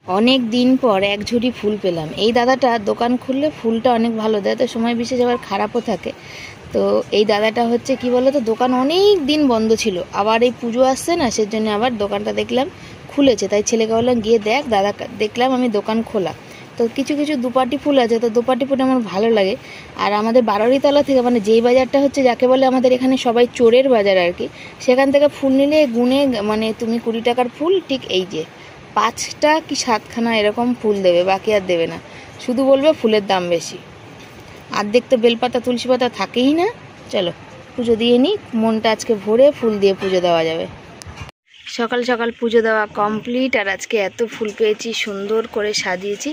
অনেক দিন পর এক ঝুড়ি ফুল পেলাম। এই দাদাটা দোকান খুললে ফুলটা অনেক ভালো দেয়, তো সময় বিশেষ আবার খারাপও থাকে। তো এই দাদাটা হচ্ছে কি বলতো, দোকান অনেক দিন বন্ধ ছিল, আবার এই পুজো আসছে না, সেজন্য আবার দোকানটা দেখলাম খুলেছে। তাই ছেলেকে বললাম গিয়ে দেখ দাদা, দেখলাম আমি দোকান খোলা। তো কিছু কিছু দুপাটি ফুল আছে, তো দুপাটি ফুল আমার ভালো লাগে। আর আমাদের বারোরিতলা থেকে, মানে যেই বাজারটা হচ্ছে যাকে বলে আমাদের এখানে সবাই চোরের বাজার আর কি, সেখান থেকে ফুল নিলে গুনে মানে তুমি 20 টাকার ফুল ঠিক এই যে 5টা কি 7খানা এরকম ফুল দেবে, বাকি আর দেবে না। শুধু বলবে ফুলের দাম বেশি। অর্ধেক তো বেলপাতা তুলসী পাতা থাকেই না। চলো পুজো দিয়ে নিই, মনটা আজকে ভরে ফুল দিয়ে পুজো দেওয়া যাবে। সকাল সকাল পুজো দেওয়া কমপ্লিট। আর আজকে এত ফুল পেয়েছি, সুন্দর করে সাজিয়েছি।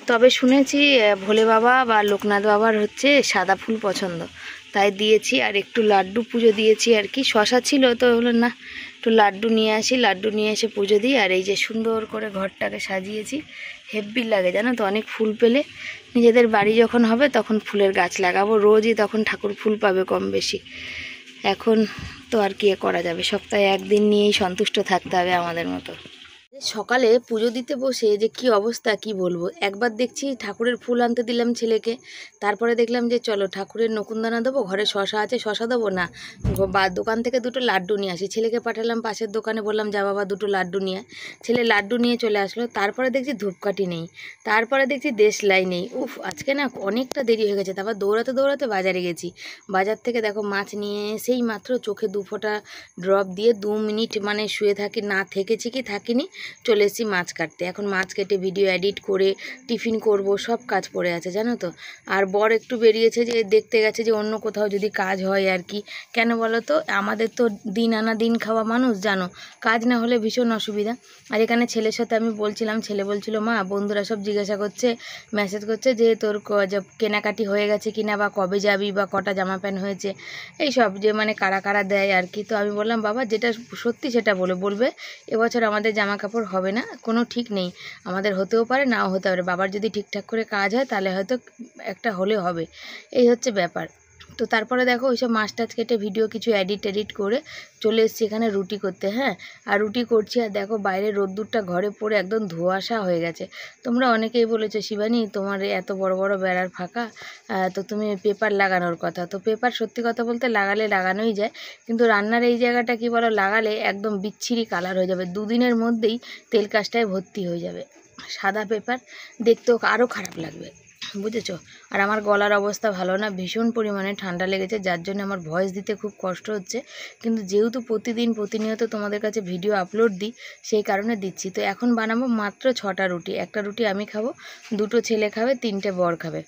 তবে শুনেছি ভোলে বাবা বা লোকনাথ বাবার হচ্ছে সাদা ফুল পছন্দ, তাই দিয়েছি। আর একটু লাড্ডু পুজো দিয়েছি আর কি, শশা ছিল তো হলো না, একটু লাড্ডু নিয়ে আসি, লাড্ডু নিয়ে এসে পুজো দিই। আর এই যে সুন্দর করে ঘরটাকে সাজিয়েছি, হেব্বি লাগে জানো তো। অনেক ফুল পেলে নিজেদের বাড়ি যখন হবে তখন ফুলের গাছ লাগাবো রোজই, তখন ঠাকুর ফুল পাবে কম বেশি। এখন তো আর কি করা যাবে, সপ্তাহে একদিন নিয়েই সন্তুষ্ট থাকতে হবে আমাদের মতো। সকালে পুজো দিতে বসে যে কি অবস্থা কি বলবো। একবার দেখছি ঠাকুরের ফুল আনতে দিলাম ছেলেকে, তারপরে দেখলাম যে চলো ঠাকুরের নকুনদানা দেবো, ঘরে শশা আছে শশা দেবো না, বা দোকান থেকে 2টো লাড্ডু নিয়ে আসি। ছেলেকে পাঠালাম পাশের দোকানে, বললাম যা বাবা 2টো লাড্ডু নিয়ে। ছেলে লাড্ডু নিয়ে চলে আসলো। তারপরে দেখছি ধূপকাঠি নেই, তারপরে দেখছি দেশলাই নেই। উফ, আজকে না অনেকটা দেরি হয়ে গেছে। তারপর দৌড়াতে দৌড়াতে বাজারে গেছি। বাজার থেকে দেখো মাছ নিয়ে সেই মাত্র চোখে 2 ফোঁটা ড্রপ দিয়ে 2 মিনিট মানে শুয়ে থাকি, না থেকেছি কি থাকিনি, চলে এসেছি মাছ কাটতে। এখন মাছ কেটে ভিডিও এডিট করে টিফিন করব, সব কাজ পড়ে আছে জানো তো। আর বর একটু বেরিয়েছে, যে দেখতে গেছে যে অন্য কোথাও যদি কাজ হয় আর কি। কেন বলো তো, আমাদের তো দিন আনা দিন খাওয়া মানুষ জানো, কাজ না হলে ভীষণ অসুবিধা। আর এখানে ছেলের সাথে আমি বলছিলাম, ছেলে বলছিল মা বন্ধুরা সব জিজ্ঞাসা করছে, মেসেজ করছে যে তোর কেনাকাটি হয়ে গেছে কিনা, বা কবে যাবি, বা কটা জামা প্যান্ট হয়েছে, এই সব যে মানে কারা কারা দেয় আর কি। তো আমি বললাম বাবা যেটা সত্যি সেটা বলবে, এবছর আমাদের জামা কাপড় হবে না, কোনো ঠিক নেই, আমাদের হতেও পারে নাও হতে পারে। বাবার যদি ঠিকঠাক করে কাজ হয় তাহলে হয়তো একটা হলে হবে, এই হচ্ছে ব্যাপার। তো তারপরে দেখো ওইসব মাছ টাছ কেটে ভিডিও কিছু এডিট করে চলে এসেছি এখানে রুটি করতে। হ্যাঁ, আর রুটি করছি, আর দেখো বাইরে রোদ্দুরটা ঘরে পড়ে একদম ধোঁয়াশা হয়ে গেছে। তোমরা অনেকেই বলেছো শিবানী তোমার এত বড় বড় বেড়ার ফাঁকা, তো তুমি পেপার লাগানোর কথা। তো পেপার সত্যি কথা বলতে লাগালে লাগানোই যায়, কিন্তু রান্নার এই জায়গাটা কি বলো, লাগালে একদম বিচ্ছিরি কালার হয়ে যাবে, 2 দিনের মধ্যেই তেল কাজটায় ভর্তি হয়ে যাবে। সাদা পেপার দেখতেও আরও খারাপ লাগবে, বুঝেছো। আর আমার গলার অবস্থা ভালো না, ভীষণ পরিমাণে ঠান্ডা লেগেছে, যার জন্য আমার ভয়েস দিতে খুব কষ্ট হচ্ছে। কিন্তু যেহেতু প্রতিনিয়ত তোমাদের কাছে ভিডিও আপলোড দিই, সেই কারণে দিচ্ছি। তো এখন বানাবো মাত্র 6টা রুটি। একটা রুটি আমি খাবো, 2টো ছেলে খাবে, 3টে বর খাবে,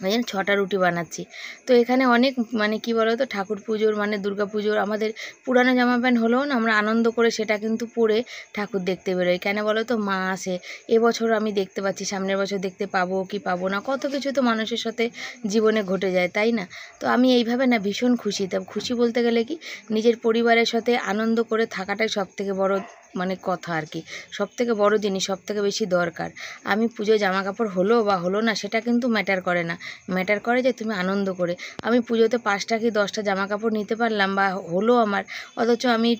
ওই জন্য 6টা রুটি বানাচ্ছি। তো এখানে অনেক মানে কি বলো তো, ঠাকুর পুজোর মানে দুর্গা পুজোর আমাদের পুরানো জামা প্যান্ট হলেও না, আমরা আনন্দ করে সেটা কিন্তু পরে ঠাকুর দেখতে বেরোই। কেন বলো তো, মা আসে, এবছর আমি দেখতে পাচ্ছি, সামনের বছর দেখতে পাবো কি পাবো না, কত কিছু তো মানুষের সাথে জীবনে ঘটে যায়, তাই না। তো আমি এইভাবে না ভীষণ খুশি। তা খুশি বলতে গেলে কি, নিজের পরিবারের সাথে আনন্দ করে থাকাটাই সবথেকে বড় মানে কথা আর কি, সবথেকে বড় জিনিস, সবথেকে বেশি দরকার। আমি পুজোয় জামা কাপড় হলো বা হলো না সেটা কিন্তু ম্যাটার করে না, ম্যাটার করে যে তুমি আনন্দ করে। আমি পুজোতে 5টা কি 10টা জামা কাপড় নিতে পারলাম বা হলো আমার, অথচ আমি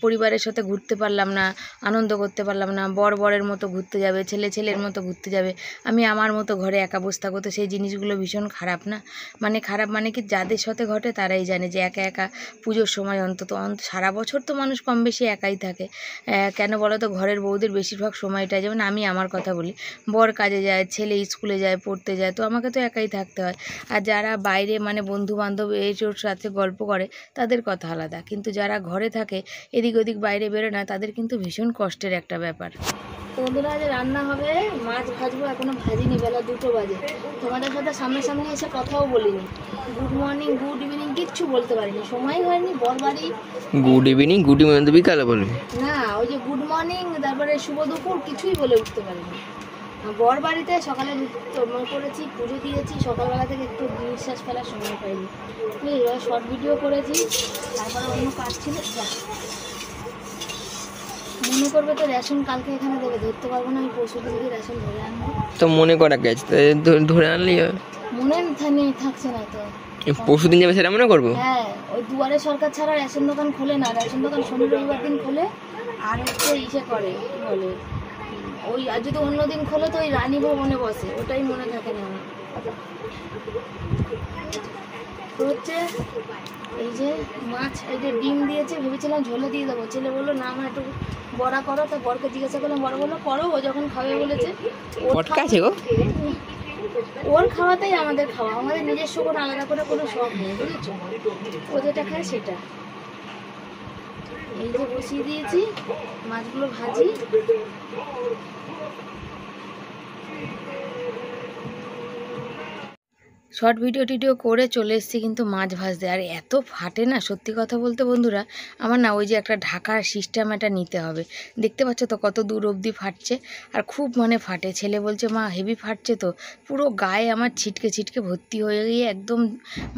পরিবারের সাথে ঘুরতে পারলাম না, আনন্দ করতে পারলাম না। বরের মতো ঘুরতে যাবে, ছেলের মতো ঘুরতে যাবে, আমি আমার মতো ঘরে একা বসে থাকবো, তো সেই জিনিসগুলো ভীষণ খারাপ না। মানে খারাপ মানে কি, যাদের সাথে ঘটে তারাই জানে যে একা একা পুজোর সময় অন্তত সারা বছর তো মানুষ কম বেশি একাই থাকে। কেন বলো তো, ঘরের বউদের বেশিরভাগ সময়টা, যেমন আমি আমার কথা বলি, বর কাজে যায়, ছেলে স্কুলে যায়, পড়তে যায়, তো আমাকে তো একাই থাকতে হয়। আর যারা বাইরে মানে বন্ধু বান্ধব এইসব সাথে গল্প করে তাদের কথা আলাদা, কিন্তু যারা ঘরে থাকে এদিক ওদিক বাইরে বেরোয় না, তাদের কিন্তু ভীষণ কষ্টের একটা ব্যাপার। তো বন্ধুরা, আজ রান্না হবে, মাছ ভাজবো, এখনো ভাজিনি, বেলা 2টো বাজে। তোমাদের সাথে সামনাসামনি এসে কথাও বলিনি, গুড মর্নিং গুড ইভিনিং কিচ্ছু বলতে পারিনি, সময় হয়নি। বরবাড়ি গুড ইভিনিং তো বিকালে বলবি না, ওই যে গুড মর্নিং তারপরে শুভ দুপুর কিছুই বলে উঠতে পারিনি। বর বাড়িতে সকালে করেছি, পুজো দিয়েছি, সকালবেলা থেকে একটু নিঃশ্বাস ফেলার সময় পাইনি। শর্ট ভিডিও করেছি, তারপরে অন্য কাজ ছিল। মনে করবে তো রেশন কালকে এখানে দেবে, ধরতে পারবো না, আমি পরশু দিন দিয়ে রেশন ধরে আনবো। তো মনে করা গেছে, ধরে আনলি মনে থাকছে না তো, পরশু দিন যাবে সেটা মনে করবো। হ্যাঁ, ওই দুয়ারে সরকার ছাড়া রেশন দোকান খোলে না, রেশন দোকান শনি রবিবার দিন খোলে। আর হচ্ছে ইসে করে কি বলে, ওই আর যদি অন্যদিন খোলো তো ওই রানী ভবনে বসে, ওটাই মনে থাকে না আমার। তো হচ্ছে এই যে মাছ, এই যে ডিম দিয়েছে, ভেবেছিলাম ঝোলে দিয়ে দেবো, ছেলে বললো না আমার একটু বড়া করো। তা বরকে জিজ্ঞাসা করলাম, বড় বললো করো, ও যখন খাবে বলেছে। ওর খাওয়াতেই আমাদের খাওয়া, আমাদের নিজস্ব কোনো আলাদা করে কোনো শখ নেই, বুঝেছো? ও যেটা খায় সেটা। এই যে বসিয়ে দিয়েছি, মাছগুলো ভাজি। শর্ট ভিডিও টিডিও করে চলে এসেছি কিন্তু মাছ ভাজতে, আর এত ফাটে না, সত্যি কথা বলতে বন্ধুরা, আমার না ওই যে একটা ঢাকার সিস্টেম এটা নিতে হবে। দেখতে পাচ্ছ তো কত দূর অবধি ফাটছে, আর খুব মানে ফাটে। ছেলে বলছে মা হেভি ফাটছে তো, পুরো গায়ে আমার ছিটকে ছিটকে ভর্তি হয়ে গিয়ে একদম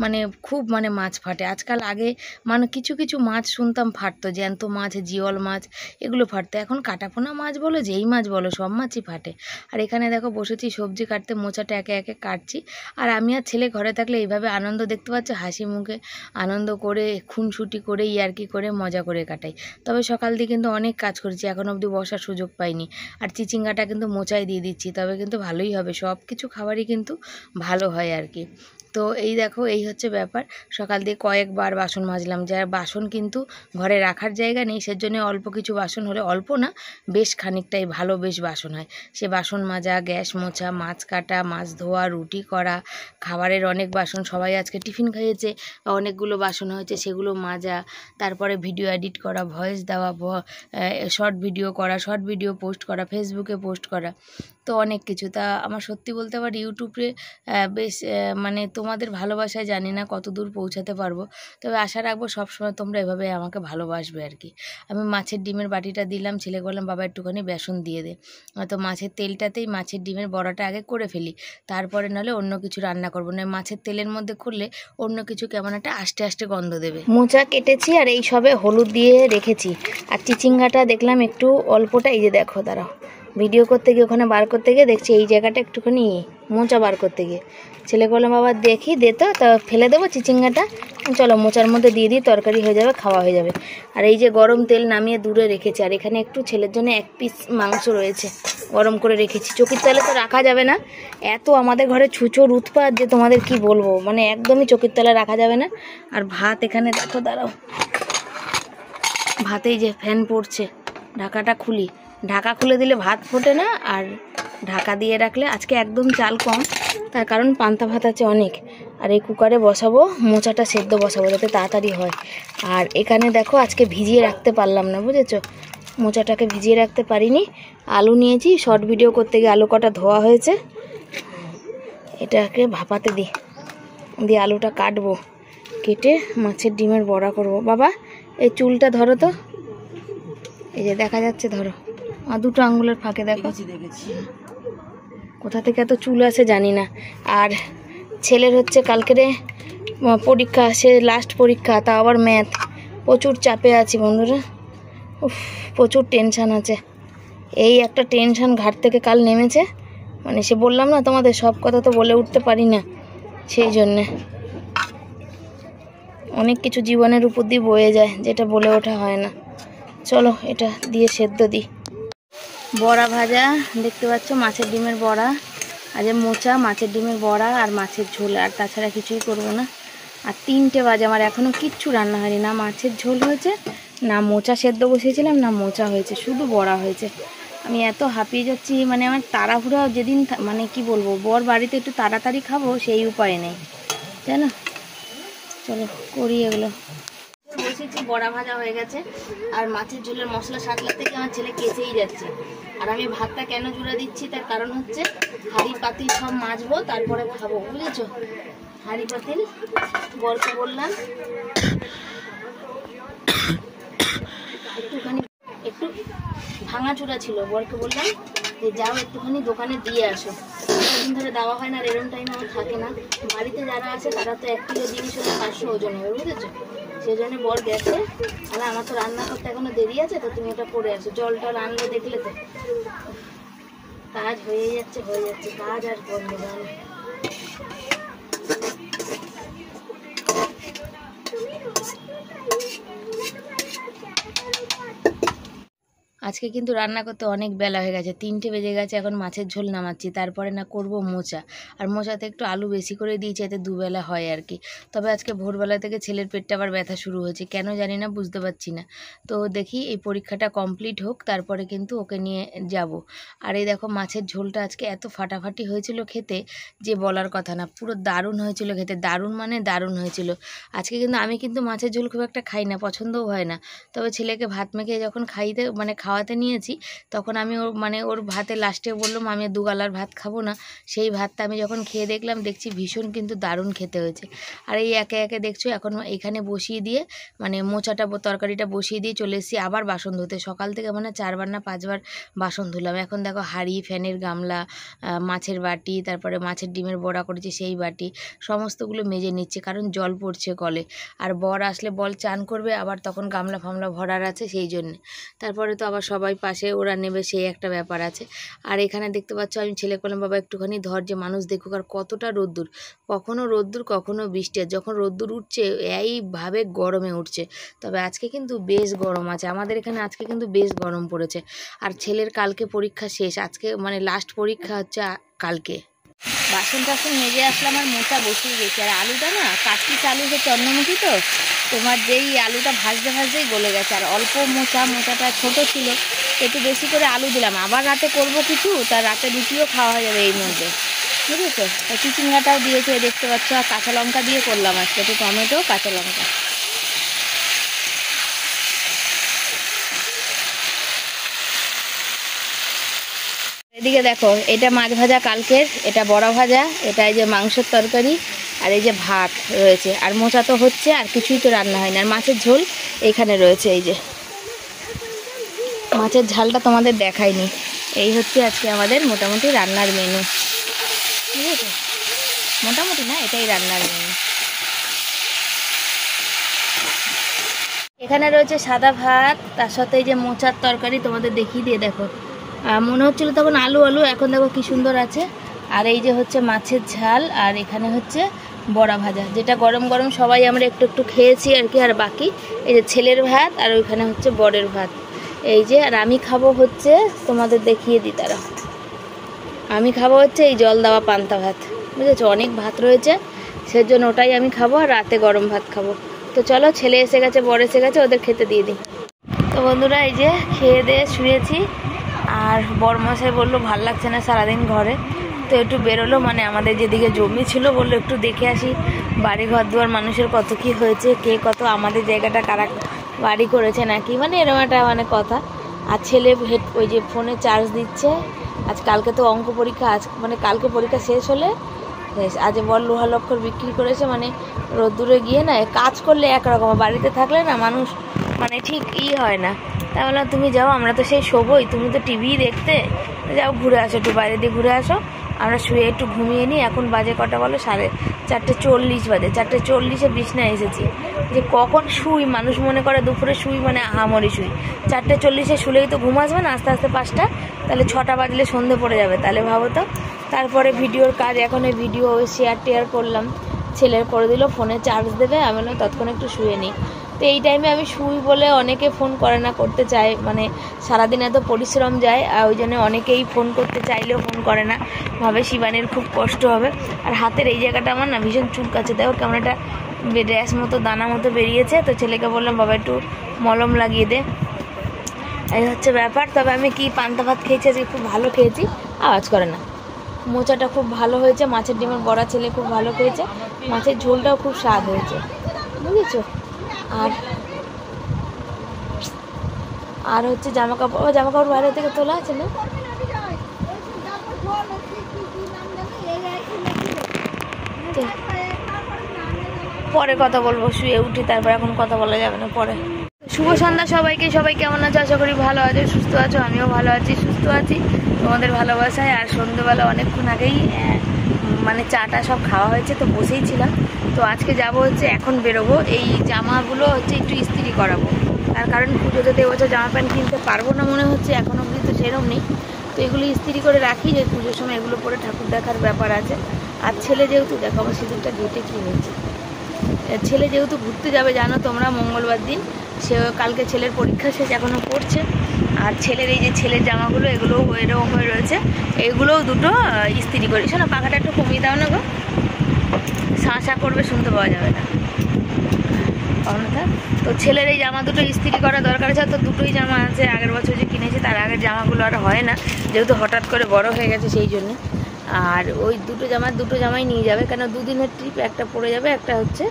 মানে খুব মানে মাছ ফাটে। আজকাল আগে মানে কিছু কিছু মাছ শুনতাম ফাটতো, জ্যান্ত মাছ, জিওল মাছ, এগুলো ফাটতো। এখন কাটাপোনা মাছ বলো, যেই মাছ বলো, সব মাছই ফাটে। আর এখানে দেখো বসেছি সবজি কাটতে, মোচাটা একে একে কাটছি। আর আমি আর ছেলে ঘরে থাকলে এইভাবে আনন্দ, দেখতে পাচ্ছ, হাসি মুখে আনন্দ করে, খুনসুটি করে, ইয়ার্কি করে, মজা করে কাটাই। তবে সকাল দিয়ে কিন্তু অনেক কাজ করেছি, এখন অবধি বসার সুযোগ পাইনি। আর চিচিঙ্গাটা কিন্তু মোচায় দিয়ে দিচ্ছি, তবে কিন্তু ভালোই হবে, সব কিছু খাবারই কিন্তু ভালো হয় আর কি। তো এই দেখো, এই হচ্ছে ব্যাপার। সকাল দিয়ে কয়েকবার বাসন মাজলাম, যার বাসন কিন্তু ঘরে রাখার জায়গা নেই, সেজন্য অল্প কিছু বাসন হলে, অল্প না বেশ খানিকটাই ভালো বেশ বাসন হয়। সে বাসন মাজা, গ্যাস মোছা, মাছ কাটা, মাছ ধোয়া, রুটি করা, খাবারের অনেক বাসন, সবাই আজকে টিফিন খাইয়েছে, অনেকগুলো বাসন হয়েছে, সেগুলো মাজা, তারপরে ভিডিও এডিট করা, ভয়েস দেওয়া, শর্ট ভিডিও করা, শর্ট ভিডিও পোস্ট করা, ফেসবুকে পোস্ট করা, তো অনেক কিছু। তা আমার সত্যি বলতে আবার ইউটিউবে বেশ মানে তোমাদের ভালোবাসায় জানি না কত দূর পৌঁছাতে পারবো, তবে আশা রাখবো সবসময় তোমরা এভাবে আমাকে ভালোবাসবে আর কি। আমি মাছের ডিমের বাটিটা দিলাম, ছেলে বললাম বাবা একটুখানি বেসন দিয়ে দে, তো মাছের তেলটাতেই মাছের ডিমের বড়াটা আগে করে ফেলি, তারপরে নাহলে অন্য কিছু রান্না করবো না। মাছের তেলের মধ্যে করলে অন্য কিছু কেমন একটা আস্তে আস্তে গন্ধ দেবে। মোচা কেটেছি আর এই সবে হলুদ দিয়ে রেখেছি। আর চিচিঙ্গাটা দেখলাম একটু অল্পটা, এই যে দেখো, দাঁড়াও, ভিডিও করতে গিয়ে ওখানে বার করতে গিয়ে দেখছি এই জায়গাটা একটুখানি মোচা বার করতে গিয়ে ছেলে বললাম বাবা দেখি দে তো, তা ফেলে দেবো চিচিঙ্গাটা, চলো মোচার মধ্যে দিয়ে দিই, তরকারি হয়ে যাবে, খাওয়া হয়ে যাবে। আর এই যে গরম তেল নামিয়ে দূরে রেখেছি, আর এখানে একটু ছেলের জন্য 1 পিস মাংস রয়েছে, গরম করে রেখেছি। চকির তলে তো রাখা যাবে না, এত আমাদের ঘরে ছুঁচোর উৎপাত যে তোমাদের কি বলবো, মানে একদমই চকির তলে রাখা যাবে না। আর ভাত এখানে দেখো, দাঁড়াও, ভাতেই যে ফ্যান পড়ছে, ঢাকাটা খুলি, ঢাকা খুলে দিলে ভাত ফোটে না, আর ঢাকা দিয়ে রাখলে, আজকে একদম চাল কম, তার কারণ পান্তা ভাত আছে অনেক। আর এই কুকারে বসাবো, মোচাটা সেদ্ধ বসাবো যাতে তাড়াতাড়ি হয়। আর এখানে দেখো আজকে ভিজিয়ে রাখতে পারলাম না, বুঝেছো, মোচাটাকে ভিজিয়ে রাখতে পারিনি। আলু নিয়েছি, শর্ট ভিডিও করতে গিয়ে আলু কটা ধোয়া হয়েছে, এটাকে ভাপাতে দিয়ে আলুটা কাটবো, কেটে মাছের ডিমের বড়া করব। বাবা এই চুলটা ধরো তো, এই যে দেখা যাচ্ছে, ধরো, আর 2টো আঙ্গুলের ফাঁকে দেখো, কোথা থেকে এত চুল আসে জানি না। আর ছেলের হচ্ছে কালকেরে পরীক্ষা, সে লাস্ট পরীক্ষা, তা আবার ম্যাথ, প্রচুর চাপে আছি বন্ধুরা, প্রচুর টেনশান আছে। এই একটা টেনশান ঘাট থেকে কাল নেমেছে, মানে সে বললাম না তোমাদের, সব কথা তো বলে উঠতে পারি না, সেই জন্যে অনেক কিছু জীবনের উপর দিয়ে বয়ে যায়, যেটা বলে ওঠা হয় না। চলো এটা দিয়ে সেদ্ধ দিই। বড়া ভাজা দেখতে পাচ্ছ, মাছের ডিমের বড়া, আজ মোচা, মাছের ডিমের বড়া আর মাছের ঝোল, আর তাছাড়া কিছুই করব না। আর 3টে বাজে, আমার এখনও কিচ্ছু রান্না হয়নি, না মাছের ঝোল হয়েছে, না মোচা সেদ্ধ বসিয়েছিলাম, না মোচা হয়েছে, শুধু বড়া হয়েছে। আমি এত হাঁপিয়ে যাচ্ছি, মানে আমার তাড়াহুড়ো যেদিন, মানে কি বলবো, বর বাড়িতে একটু তাড়াতাড়ি খাবো সেই উপায় নেই, তাই না? চলো করি এগুলো। বসেছি, বড়া ভাজা হয়ে গেছে, আর মাছের ঝোলের মশলা সাতলা থেকে আমার ছেলে কেসেই যাচ্ছে। আর আমি ভাতটা কেন জুড়ে দিচ্ছি, তার কারণ হচ্ছে হাঁড়ি পাতিল সব মাজবো, তারপরে খাবো, বুঝেছো। হাঁড়ি পাতিল বরকে বললাম একটুখানি, একটু ভাঙাচুরা ছিল, বরকে বললাম যে যাও একটুখানি দোকানে দিয়ে আসো, দিন ধরে দেওয়া হয় না, আর এরম টাইম আমার থাকে না, বাড়িতে যারা আছে তারা তো 1 কিলো জিনিস হলে 500 ওজন হবে, বুঝেছো। সেই জন্য বর গেছে, আর আমার তো রান্না করতে এখনো দেরি আছে, তো তুমি এটা করে আসো। জল টল আনলো, দেখলে তো, কাজ হয়ে যাচ্ছে কাজ আর বন্ধ হয়। আজকে কিন্তু রান্না করতে অনেক বেলা হয়ে গেছে, 3টে বেজে গেছে। এখন মাছের ঝোল নামাচ্ছি, তারপরে না করব মোচা। আর মোচাতে একটু আলু বেশি করে দিয়েছি, এতে দুবেলা হয় আর কি। তবে আজকে ভোরবেলা থেকে ছেলের পেটটা আবার ব্যথা শুরু হয়েছে, কেন জানি না, বুঝতে পারছি না। তো দেখি এই পরীক্ষাটা কমপ্লিট হোক, তারপরে কিন্তু ওকে নিয়ে যাব। আর এই দেখো মাছের ঝোলটা আজকে এত ফাটাফাটি হয়েছিল খেতে যে বলার কথা না, পুরো দারুণ হয়েছিল খেতে, দারুণ মানে দারুণ হয়েছিল। আজকে কিন্তু আমি কিন্তু মাছের ঝোল খুব একটা খাই না, পছন্দও হয় না। তবে ছেলেকে ভাত মেখে যখন খাওয়াতে নিয়েছি, তখন আমি ওর ভাতে লাস্টে বললাম আমি দুগালার ভাত খাবো না। সেই ভাতটা আমি যখন খেয়ে দেখছি ভীষণ কিন্তু দারুণ খেতে হয়েছে। আর এই একে একে দেখছো এখন এখানে বসিয়ে দিয়ে মোচাটা তরকারিটা বসিয়ে দিয়ে চলে এসেছি আবার বাসন ধুতে। সকাল থেকে 4বার না 5বার বাসন ধুলাম। এখন দেখো হাঁড়ি, ফ্যানের গামলা, মাছের বাটি, তারপরে মাছের ডিমের বড়া করেছি সেই বাটি, সমস্তগুলো মেজে নিচ্ছে, কারণ জল পড়ছে কলে। আর বর আসলে চান করবে, আবার তখন গামলা ফামলা ভরার আছে, সেই জন্যে। তারপরে তো আবার সবাই পাশে ওরা নেবে, সেই একটা ব্যাপার আছে। আর এখানে দেখতে পাচ্ছ আমি ছেলে করলাম, বাবা একটুখানি ধর, যে মানুষ দেখুক। আর কতটা রোদ্দুর, কখনো রোদ্দুর কখনো বৃষ্টি, আর যখন রোদ্দুর উঠছে এইভাবে গরমে উঠছে। তবে আজকে কিন্তু বেশ গরম আছে, আমাদের এখানে আজকে কিন্তু বেশ গরম পড়েছে। আর ছেলের কালকে পরীক্ষা শেষ, আজকে লাস্ট পরীক্ষা হচ্ছে কালকে। বাসন টাসন মেজে আসলাম আর মোচা বসিয়ে গেছি। আর আলুটা না কাটছি, আলু যে চন্দ্রমুখী তো, তোমার যেই আলুটা ভাজতেই গলে গেছে। আর অল্প মোচাটা ছোট ছিল, একটু বেশি করে আলু দিলাম। আবার রাতে করব কিছু, তার রাতে রুটিও খাওয়া হয়ে যাবে এই মধ্যে, বুঝেছো। আর চিচিঙ্গাটাও দিয়েছে দেখতে পাচ্ছ, আর কাঁচা লঙ্কা দিয়ে করলাম আজকে, একটু টমেটো, কাঁচা লঙ্কা। এদিকে দেখো, এটা মাছ ভাজা কালকের, এটা বড়া ভাজা, এটা এই যে মাংসের তরকারি, আর এই যে ভাত রয়েছে। আর মোচা তো হচ্ছে, আর কিছুই তো রান্না হয় না। আর মাছের ঝোল এইখানে রয়েছে, এই যে মাছের ঝালটা তোমাদের দেখাইনি। এই হচ্ছে আজকে আমাদের মোটামুটি রান্নার মেনু, ঠিক আছে। মোটামুটি না, এটাই রান্নার মেনু। এখানে রয়েছে সাদা ভাত, তার সাথে এই যে মোচার তরকারি, তোমাদের দেখিয়ে দিয়ে দেখো, মনে হচ্ছিল তখন আলু, এখন দেখো কি সুন্দর আছে। আর এই যে হচ্ছে মাছের ঝাল, আর এখানে হচ্ছে বড়া ভাজা, যেটা গরম গরম সবাই আমরা একটু একটু খেয়েছি আর কি। আর বাকি এই যে ছেলের ভাত, আর ওইখানে হচ্ছে বরের ভাত, এই যে। আর আমি খাবো হচ্ছে, তোমাদের দেখিয়ে দিই তারা, আমি খাবো হচ্ছে এই জল দেওয়া পান্তা ভাত, বুঝেছো। অনেক ভাত রয়েছে, সেজন্য ওটাই আমি খাবো, আর রাতে গরম ভাত খাবো। তো চলো, ছেলে এসে গেছে, বর এসে গেছে, ওদের খেতে দিয়ে দিই। তো বন্ধুরা, এই যে খেয়ে দিয়ে শুয়েছি। আর বরমশাই বললো ভাল লাগছে না সারাদিন ঘরে, তো একটু বেরোলো, আমাদের যেদিকে জমি ছিল, বললো একটু দেখে আসি বাড়ি ঘর দুয়ার মানুষের কত কি হয়েছে, কে কত আমাদের জায়গাটা কারা বাড়ি করেছে নাকি, এরকম একটা কথা। আর ছেলে ওই যে ফোনে চার্জ দিচ্ছে। কালকে তো অঙ্ক পরীক্ষা, কালকে পরীক্ষা শেষ হলে আজ বল লোহা লক্কর বিক্রি করেছে, রোদ্দুরে গিয়ে না কাজ করলে একরকম, বাড়িতে থাকলে না মানুষ ঠিক হয় না। তাই বললাম তুমি যাও, আমরা তো সেই শোবই, তুমি তো টিভি দেখতে যাও, ঘুরে আসো, একটু বাইরে দিয়ে ঘুরে আসো, আমরা শুয়ে একটু ঘুমিয়ে নিই। এখন বাজে কটা বলো, 4:40 বাজে, 4:40 বিছনায় এসেছি। যে কখন শুই, মানুষ মনে করে দুপুরে শুই আহামরি শুই, 4:40 শুলেই তো ঘুম আসবে না, আস্তে আস্তে 5টা, তাহলে 6টা বাজলে সন্ধে পড়ে যাবে, তাহলে ভাবো তো। তারপরে ভিডিওর কাজ, এখন এই ভিডিও শেয়ার করলাম, ছেলের করে দিল, ফোনে চার্জ দেবে, আমি তৎক্ষণ একটু শুয়ে নিই। তো এই টাইমে আমি শুই বলে অনেকে ফোন করে না, করতে চায়, সারাদিন এত পরিশ্রম যায়, আর ওই জন্য অনেকেই ফোন করতে চাইলেও ফোন করে না, ভাবে শিবানীর খুব কষ্ট হবে। আর হাতের এই জায়গাটা আমার না ভীষণ চুলকাচ্ছে, দেখো কেমন একটা র্যাশ মতো দানা মতো বেরিয়েছে। তো ছেলেকে বললাম বাবা একটু মলম লাগিয়ে দে, এই হচ্ছে ব্যাপার। তবে আমি কি পান্তা ভাত খেয়েছি আজকে, খুব ভালো খেয়েছি, আওয়াজ করে না। মোচাটা খুব ভালো হয়েছে, মাছের ডিমের বড়া ছেলে খুব ভালো খেয়েছে, মাছের ঝোলটাও খুব স্বাদ হয়েছে, বুঝেছো। আর হচ্ছে জামা কাপড় বাইরে থেকে তোলা আছে না, পরে কথা বলবো, শুয়ে উঠি, তারপর এখন কথা বলা যাবে না, পরে। শুভ সন্ধ্যা সবাইকে, সবাই কেমন আছো, আশা করি ভালো আছো, সুস্থ আছো, আমিও ভালো আছি, সুস্থ আছি তোমাদের ভালোবাসায়। আর সন্ধ্যেবেলা অনেকক্ষণ আগেই চাটা সব খাওয়া হয়েছে, তো বসেই ছিলাম। তো আজকে যাব হচ্ছে, এখন বেরোবো, এই জামাগুলো হচ্ছে একটু ইস্ত্রি করাবো, তার কারণ পুজোতে তো এবছর জামা প্যান্ট কিনতে পারবো না মনে হচ্ছে, এখন অবধি তো সেরকম নেই। তো এগুলো ইস্ত্রি করে রাখি, যে পুজোর সময় এগুলো পরে ঠাকুর দেখার ব্যাপার আছে। আর ছেলে যেহেতু, দেখো আমার সিঁদুরটা ঘেটে কী হয়েছে, ছেলে যেহেতু ঘুরতে যাবে জানো তোমরা, মঙ্গলবার দিন, সে কালকে ছেলের পরীক্ষা শেষ, এখনও পড়ছে। আর ছেলের এই যে ছেলের জামাগুলো এগুলো এরকম হয়ে রয়েছে, এগুলোও দুটো ইস্ত্রি করি। শোনো পাখাটা একটু কমিয়ে দাও না গো, শাঁসা করবে, শুনতে পাওয়া যাবে না। তো ছেলের এই জামা দুটো ইস্ত্রি করা দরকার আছে। তো দুটোই জামা আছে, আগের বছর যে কিনেছি তার আগের জামাগুলো আর হয় না, যেহেতু হঠাৎ করে বড় হয়ে গেছে সেই জন্য। আর ওই দুটো জামাই নিয়ে যাবে, কেন দুদিনের ট্রিপ, একটা পরে যাবে, একটা হচ্ছে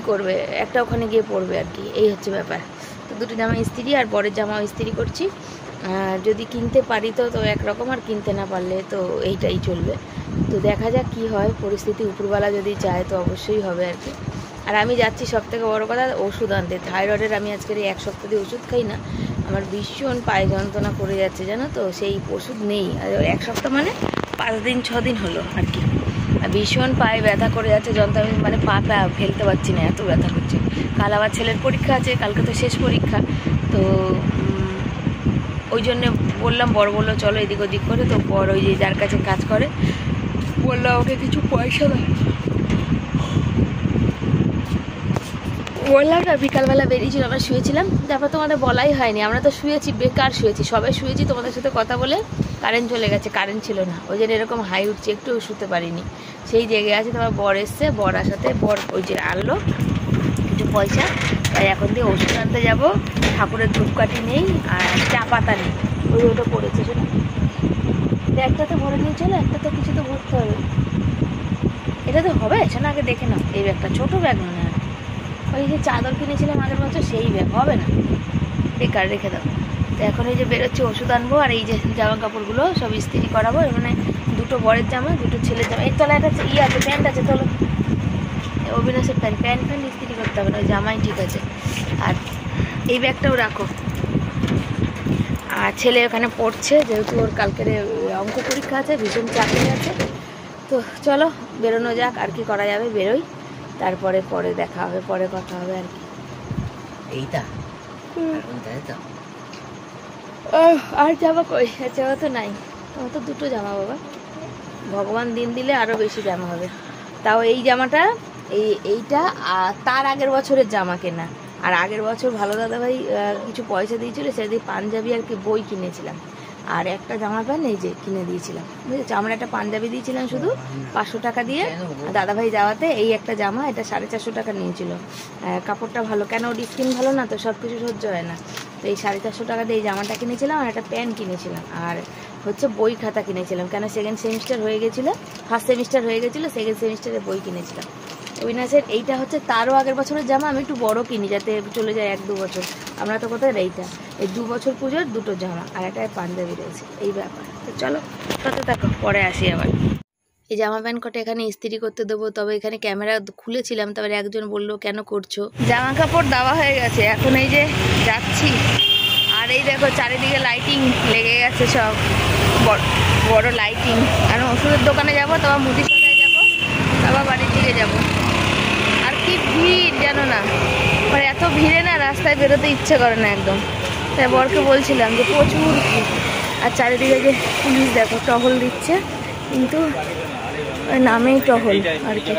করবে, একটা ওখানে গিয়ে পরবে আর কি, এই হচ্ছে ব্যাপার। তো দুটো জামা ইস্ত্রি, আর বরের জামাও ইস্ত্রি করছি। যদি কিনতে পারি তো একরকম, আর কিনতে না পারলে তো এইটাই চলবে। তো দেখা যাক কি হয়, পরিস্থিতি উপরওয়ালা যদি চায় তো অবশ্যই হবে আর কি। আর আমি যাচ্ছি সবথেকে বড় কথা ওষুধ আনতে, থাইরয়েডের। আমি আজকের এই 1 সপ্তাহ দিয়ে ওষুধ খাই না, আমার ভীষণ পায়ে যন্ত্রণা করে যাচ্ছে জানো তো, সেই ওষুধ নেই। আর 1 সপ্তাহ মানে 5 দিন 6 দিন হলো আর কি। ভীষণ পায়ে ব্যথা করে যাচ্ছে, যন্ত্রণা, আমি মানে পা ফেলতে পারছি না, এত ব্যথা করছে। কাল আবার ছেলের পরীক্ষা আছে, কালকে তো শেষ পরীক্ষা। তো ওই জন্যে বললাম, বড় বললো চলো এদিক ওদিক করে। তো বড় ওই যে যার কাছে কাজ করে বললো ওকে কিছু পয়সা দেয়, বললাম না বিকালবেলা বেরিয়েছিল, আমরা শুয়েছিলাম। তারপর তোমাদের বলাই হয়নি, আমরা তো শুয়েছি, বেকার শুয়েছি, সবাই শুয়েছি। তোমাদের সাথে কথা বলে কারেন্ট চলে গেছে, কারেন্ট ছিল না, ওই জন্য এরকম হাই উঠছে, একটু শুতে পারিনি, সেই জায়গায় আছে। তোমার বর এসছে, বর আসাতে বর ওই যে আনলো কিছু পয়সা, তাই এখন দিয়ে ওষুধ আনতে যাবো। ঠাকুরের ধূপকাঠি নেই আর চা পাতা নেই, ওই ওটা পড়েছে সেটা একটা তো ভরে নিয়ে চলো, একটা তো কিছু তো ভরতে হবে। এটা তো হবে শোনা, আগে দেখে নাও। এই ব্যাগটা ছোটো ব্যাগ মনে হয়, ওই যে চাদর কিনেছিলাম আগের বছর, সেই ব্যাগ হবে না, বেকার রেখে দাও। তো এখন এই যে বেরোচ্ছি ওষুধ আনবো, আর এই যে জামা কাপড়গুলো সব ইস্ত্রি করাবো। মানে দুটো বরের জামা, দুটো ছেলের জামা। এই তলায় একটা আছে, প্যান্ট আছে, চলো অবিনাশের প্যান্ট ইস্ত্রি করতে হবে না, ওই জামাই ঠিক আছে। আর এই ব্যাগটাও রাখো। আর ছেলে ওখানে পড়ছে, যেহেতু ওর কালকের অঙ্ক পরীক্ষা আছে, ভীষণ চাকরি আছে। তো চলো বেরোনো যাক, আর কি করা যাবে, বেরোই, তারপরে পরে দেখা হবে, পরে কথা হবে আর কি। এইটা আর জামা কই, জামা তো নাই, আমার তো দুটো জামা বাবা, ভগবান দিন দিলে আরও বেশি জামা হবে। তাও এই জামাটা এইটা তার আগের বছরের জামা কেনা, আর আগের বছর ভালো দাদাভাই কিছু পয়সা দিয়েছিল, সেদিন পাঞ্জাবি আর কি বই কিনেছিলাম, আর একটা জামা প্যান্ট এই যে কিনে দিয়েছিলাম, বুঝেছো। আমরা একটা পাঞ্জাবি দিয়েছিলাম শুধু 500 টাকা দিয়ে, দাদাভাই যাওয়াতে এই একটা জামা, এটা 450 টাকা নিয়েছিল। কাপড়টা ভালো, কেন ওর স্কিন ভালো না, তো সব কিছু সহ্য হয় না। তো এই 450 টাকা দিয়ে এই জামাটা কিনেছিলাম, আর একটা প্যান্ট কিনেছিলাম, আর হচ্ছে বই খাতা কিনেছিলাম, কেন সেকেন্ড সেমিস্টার হয়ে গেছিলো, ফার্স্ট সেমিস্টার হয়ে গেছিলো, সেকেন্ড সেমিস্টারে বই কিনেছিলাম। অবিনাশের এইটা হচ্ছে তারও আগের বছরের জামা, আমি একটু বড় কিনি যাতে চলে যায় 1-2 বছর। আমরা তো কোথায় এইটা, এই 2 বছর পুজোর দুটো জামা, আর একটা পাঞ্জাবি রয়েছে, এই ব্যাপার। তো চলো কত থাকো, পরে আসি আবার। এই জামা প্যান্ট কটা এখানে ইস্ত্রি করতে দেবো, তবে এখানে ক্যামেরা খুলেছিলাম, তারপরে একজন বললো কেন করছো। জামা কাপড় দেওয়া হয়ে গেছে, এখন এই যে যাচ্ছি। আর এই দেখো চারিদিকে লাইটিং লেগে গেছে, সব বড় লাইটিং। আর ওষুধের দোকানে যাবো, তারপর মুদি সদায় যাবো, তারপর বাড়ির দিকে যাবো। আর কি ভিড় জানো না, মানে এত ভিড়ে না রাস্তায় বেরোতে ইচ্ছে করে না একদম। তাই বরকে বলছিলাম যে প্রচুর ভিড়, আর চারিদিকে যে পুলিশ দেখো টহল দিচ্ছে, কিন্তু নামেই টহল আর কি।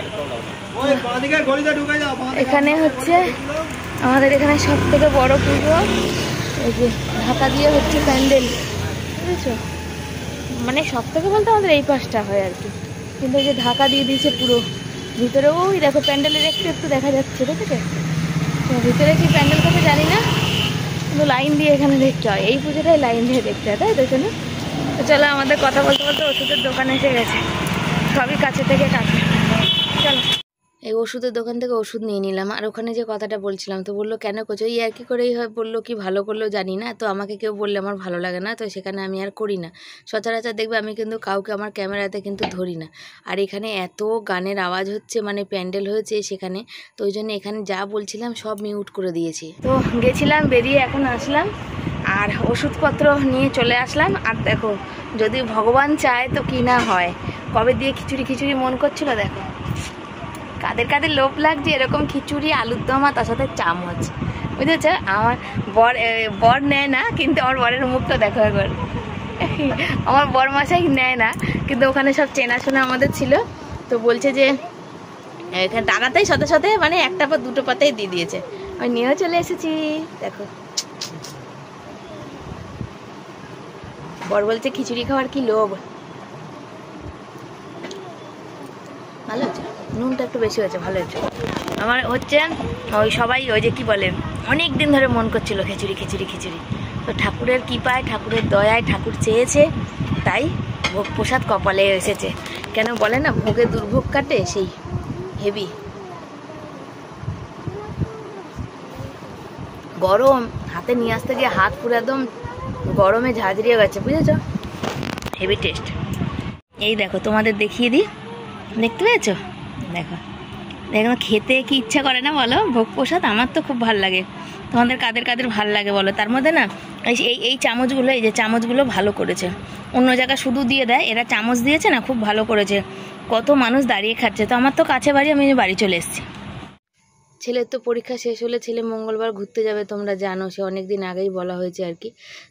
এখানে হচ্ছে আমাদের এখানে সব থেকে বড় পুজো, এই যে ঢাকা দিয়ে হচ্ছে প্যান্ডেল, বুঝেছো। মানে সব থেকে বলতে আমাদের এই পাশটা হয় আর কি, কিন্তু এই যে ঢাকা দিয়ে দিয়েছে পুরো ভিতরে। ওই দেখো প্যান্ডেলের একটু দেখা যাচ্ছে, দেখেছো। ভিতরে কি প্যান্ডেল করতে জানি না, কিন্তু লাইন দিয়ে এখানে দেখতে হয়, এই পুজোটাই লাইন দিয়ে দেখতে হয়, তাই তো শোনো। তো চলো, আমাদের কথা বলতে বলতে ওষুধের দোকানে এসে গেছে, সবই কাছে থেকে কাছে। চলো এই ওষুধের দোকান থেকে ওষুধ নিয়ে নিলাম। আর ওখানে যে কথাটা বলছিলাম, তো বললো কেন করছো, এই আর কি করেই হয়, বললো কি ভালো করলেও জানি না, তো আমাকে কেউ বললে আমার ভালো লাগে না, তো সেখানে আমি আর করি না। সচরাচর দেখবে আমি কিন্তু কাউকে আমার ক্যামেরাতে কিন্তু ধরি না। আর এখানে এত গানের আওয়াজ হচ্ছে, মানে প্যান্ডেল হয়েছে সেখানে, তো ওই জন্য এখানে যা বলছিলাম সব মিউট করে দিয়েছি। তো গেছিলাম, বেরিয়ে এখন আসলাম, আর ওষুধপত্র নিয়ে চলে আসলাম। আর দেখো যদি ভগবান চায় তো কি না হয়, কবে দিয়ে খিচুড়ি মন করছিল, দেখো কাদের কাদের লোভ লাগছে এরকম খিচুড়ি, আলুর দম, আর তার সাথে চামচ, বুঝেছো। আমার বর নেয় না, কিন্তু আমার বরের মুখটা দেখো একবার। আমার বর মশাই নেয় না, কিন্তু ওখানে সব চেনাশোনা আমাদের ছিল, তো বলছে যে এখানে টাকাতেই সাথে মানে একটা বা দুটো পাতাই দিয়ে দিয়েছে, আমি নিয়েও চলে এসেছি। দেখো বর বলছে খিচুড়ি খাওয়ার কি লোভ। ভালো হয়েছে, নুনটা একটু বেশি হয়েছে, ভালো হয়েছে। আমার হচ্ছে ওই সবাই ওই যে কি বলে অনেক দিন ধরে মন করছিল খিচুড়ি খিচুড়ি খিচুড়ি, তো ঠাকুরের কৃপায় ঠাকুরের দয়ায় ঠাকুর চেয়েছে, তাই ভোগ প্রসাদ কপালে এসেছে। কেন বলে না ভোগে দুর্ভোগ কাটে, সেই হেভি গরম, হাতে নিয়ে আসতে গিয়ে হাত পুরো একদম গরমে ঝাঁঝরিয়ে গেছে, বুঝেছ? Heavy taste. এই দেখো তোমাদের দেখিয়ে দিই, দেখতে পেয়েছো? দেখো দেখো, খেতে কি ইচ্ছা করে না বলো ভোগ প্রসাদ? আমার তো খুব ভাল লাগে। তোমাদের কাদের কাদের ভাল লাগে বলো? তার মধ্যে না এই এই চামচগুলো, এই যে চামচগুলো ভালো করেছে, অন্য জায়গায় শুধু দিয়ে দেয়, এরা চামচ দিয়েছে না, খুব ভালো করেছে। কত মানুষ দাঁড়িয়ে খাচ্ছে, তো আমার তো কাছে বাড়ি, আমি বাড়ি চলে এসেছি। ছেলের তো পরীক্ষা শেষ হলে ছেলে মঙ্গলবার ঘুরতে যাবে, তোমরা জানো, সে অনেক দিন আগেই বলা হয়েছে আর কি।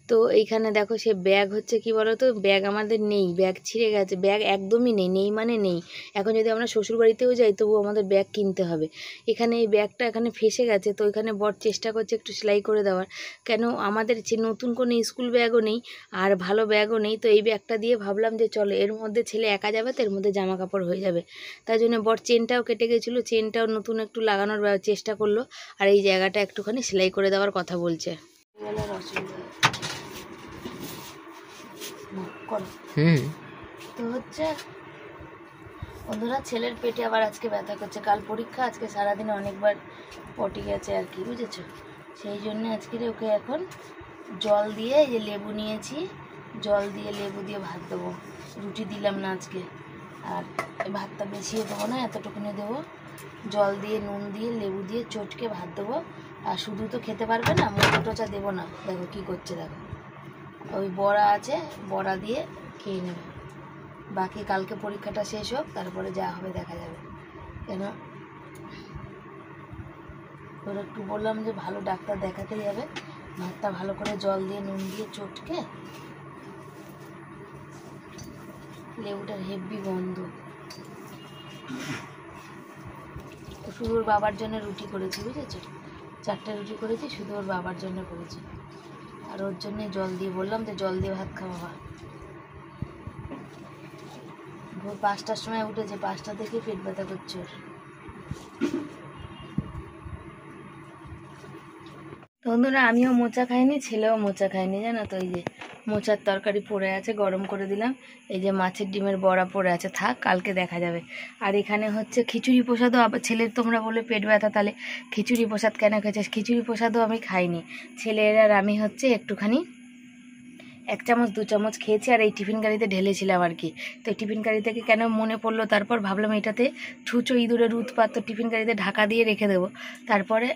তো এইখানে দেখো সে ব্যাগ হচ্ছে কি বলো তো, ব্যাগ আমাদের নেই, ব্যাগ ছিঁড়ে গেছে, ব্যাগ একদমই নেই, নেই মানে নেই। এখন যদি আমরা শ্বশুরবাড়িতেও যাই তবু আমাদের ব্যাগ কিনতে হবে। এখানে এই ব্যাগটা এখানে ফেসে গেছে, তো এখানে বর চেষ্টা করছে একটু সেলাই করে দেওয়ার। কেন আমাদের যে নতুন কোনো স্কুল ব্যাগও নেই আর ভালো ব্যাগও নেই, তো এই ব্যাগটা দিয়ে ভাবলাম যে চলো এর মধ্যে ছেলে একা যাবে, তো এর মধ্যে জামা কাপড় হয়ে যাবে। তাই জন্য বর চেনটাও কেটে গেছিলো, চেনটাও নতুন একটু লাগানোর চেষ্টা করলো, আর এই জায়গাটা একটুখানি সেলাই করে দেওয়ার কথা বলছে। তো হচ্ছে বন্ধুরা, ছেলের পেটে আবার আজকে ব্যথা করছে, কাল পরীক্ষা, আজকে সারাদিনে অনেকবার পটি গেছে আর কি, বুঝেছো? সেই জন্য আজকে ওকে এখন জল দিয়ে, এই যে লেবু নিয়েছি, জল দিয়ে লেবু দিয়ে ভাত দেবো, রুটি দিলাম না আজকে, আর ভাতটা বেশিও দেবো না, এতটুকুনি দেবো, জল দিয়ে নুন দিয়ে লেবু দিয়ে চটকে ভাত দেবো। আর শুধু তো খেতে পারবে না, মোচা টোচা দেবো না। দেখো কি করছে, দেখো ওই বড়া আছে, বড়া দিয়ে খেয়ে নেবে। বাকি কালকে পরীক্ষাটা শেষ হোক, তারপরে যা হবে দেখা যাবে। কেন ওর একটু বললাম যে ভালো ডাক্তার দেখাতে যাবে, ভাতটা ভালো করে জল দিয়ে নুন দিয়ে চটকে, লেবুটার হেভি গন্ধ। শুধু ওর বাবার জন্য রুটি করেছি, বুঝেছো? 4টে রুটি করেছি, শুধু ওর বাবার জন্য করেছি, আর ওর জন্যে জল দিয়ে বললাম যে জল দিয়ে ভাত খাওয়া। ভোর 5টার সময় উঠেছে, 5টা থেকে পেট ব্যথা করছে ওর। বন্ধুরা, আমিও মোচা খাইনি, ছেলেও মোচা খাইনি, জানো তো? এই যে মোচার তরকারি পড়ে আছে, গরম করে দিলাম। এই যে মাছের ডিমের বড়া পড়ে আছে, থাক কালকে দেখা যাবে। আর এখানে হচ্ছে খিচুড়ি প্রসাদও, আবার ছেলের তোমরা বলে পেট ব্যথা, তাহলে খিচুড়ি প্রসাদ কেন খেয়েছিস? খিচুড়ি প্রসাদও আমি খাইনি, ছেলের আর আমি হচ্ছে একটুখানি 1 চামচ 2 চামচ খেয়েছি, আর এই টিফিন গাড়িতে ঢেলেছিলাম আর কি। তো টিফিন গাড়ি থেকে কেন মনে পড়লো, তারপর ভাবলাম এটাতে ছুঁচো ইঁদুরের উৎপাত, তো টিফিন গাড়িতে ঢাকা দিয়ে রেখে দেবো। তারপরে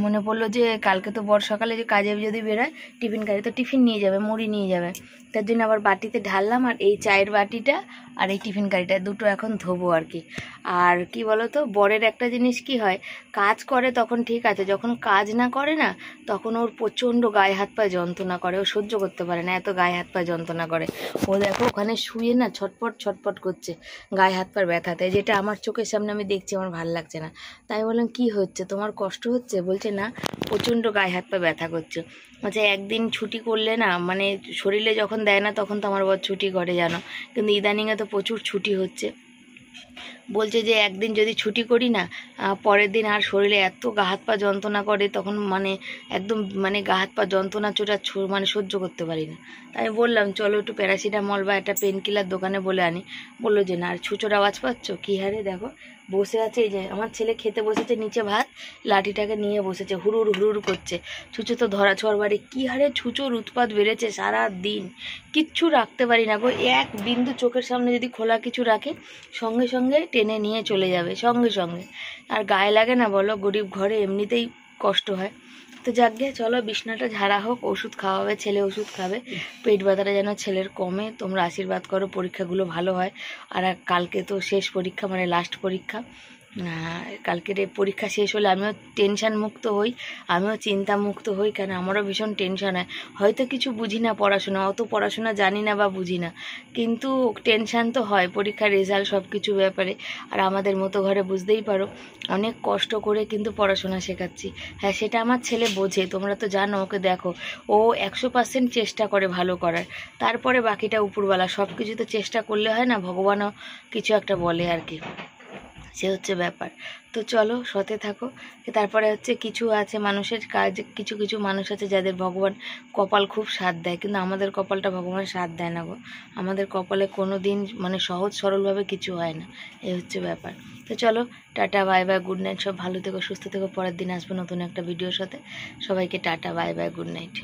মনে পড়লো যে কালকে তো বর সকালে যে কাজে যদি বেরোয় টিফিন গাড়ি, তো টিফিন নিয়ে যাবে, মুড়ি নিয়ে যাবে, তার জন্য আবার বাটিতে ঢাললাম। আর এই চায়ের বাটিটা আর এই টিফিন গাড়িটা দুটো এখন ধোবো আর কি। আর কি বলো তো, বরের একটা জিনিস কি হয়, কাজ করে তখন ঠিক আছে, যখন কাজ না করে না তখন ওর প্রচণ্ড গায়ে হাত পায়ে যন্ত্রণা করে, ও সহ্য করতে পারে না, এত গায়ে হাত পায়ে যন্ত্রণা করে। ও দেখো ওখানে শুয়ে না ছটপট ছটপট করছে গায়ে হাত পায়ের ব্যথাতে, যেটা আমার চোখের সামনে আমি দেখছি, আমার ভালো লাগছে না। তাই বললাম কি হচ্ছে তোমার, কষ্ট হচ্ছে? বলছে না, প্রচণ্ড গায়ে হাত পা ব্যথা করছে। আচ্ছা, একদিন ছুটি করলে না, মানে শরীরে যখন দেয় না তখন তো আমার বর ছুটি করে, জানো, কিন্তু ইদানিংয়ে তো প্রচুর ছুটি হচ্ছে। বলছে যে একদিন যদি ছুটি করি না, পরের দিন আর শরীরে এত গা হাত পা যন্ত্রণা করে, তখন মানে একদম মানে গা হাত পা যন্ত্রণা চোটা মানে সহ্য করতে পারি না। তাই আমি বললাম চলো একটু প্যারাসিটামল বা একটা পেন কিলার দোকানে বলে আনি। বললো যে না। আর ছুঁচোর আওয়াজ পাচ্ছ কী হারে, দেখো বসে আছে, এই যে আমার ছেলে খেতে বসেছে নিচে ভাত, লাঠিটাকে নিয়ে বসেছে, হুড়ুর হুড়ুর করছে। ছুঁচো তো ধরা ছোঁয়ার বাড়ি, কী হারে ছুঁচোর উৎপাত বেড়েছে সারা দিন, কিচ্ছু রাখতে পারি না গো। এক বিন্দু চোখের সামনে যদি খোলা কিছু রাখে সঙ্গে সঙ্গে টেনে নিয়ে চলে যাবে, সঙ্গে সঙ্গে। আর গায়ে লাগে না বলো, গরিব ঘরে এমনিতেই কষ্ট হয়। তো যাক গে, চলো বিছনাটা ঝাড়া হোক, ওষুধ খাওয়া হবে, ছেলে ওষুধ খাবে, পেট ব্যথাটা যেন ছেলের কমে। তোমরা আশীর্বাদ করো পরীক্ষাগুলো ভালো হয়। আর কালকে তো শেষ পরীক্ষা, মানে লাস্ট পরীক্ষা, কালকের এই পরীক্ষা শেষ হলে আমিও টেনশন মুক্ত হই, আমিও চিন্তা মুক্ত হই, কারণ আমারও ভীষণ টেনশন হয়। হয়তো কিছু বুঝি না পড়াশোনা, অত পড়াশোনা জানি না বা বুঝি না, কিন্তু টেনশন তো হয় পরীক্ষার রেজাল্ট সব কিছু ব্যাপারে। আর আমাদের মতো ঘরে বুঝতেই পারো অনেক কষ্ট করে কিন্তু পড়াশোনা শেখাচ্ছি। হ্যাঁ, সেটা আমার ছেলে বোঝে, তোমরা তো জানো, ওকে দেখো, ও 100% চেষ্টা করে ভালো করার, তারপরে বাকিটা উপরওয়ালা। সব কিছু তো চেষ্টা করলে হয় না, ভগবানও কিছু একটা বলে আর কি, সে হচ্ছে ব্যাপার। তো চলো, সতে থাকো। তারপরে হচ্ছে কিছু আছে মানুষের কাজ, কিছু কিছু মানুষ আছে যাদের ভগবান কপাল খুব সাথ দেয়, কিন্তু আমাদের কপালটা ভগবান সাথ দেয় না গো। আমাদের কপালে কোনো দিন মানে সহজ সরলভাবে কিছু হয় না, এই হচ্ছে ব্যাপার। তো চলো, tata bye bye, good night. সব ভালো থেকো, সুস্থ থেকো। পরের দিন আসবো নতুন একটা ভিডিওর সাথে। সবাইকে tata bye bye, good night.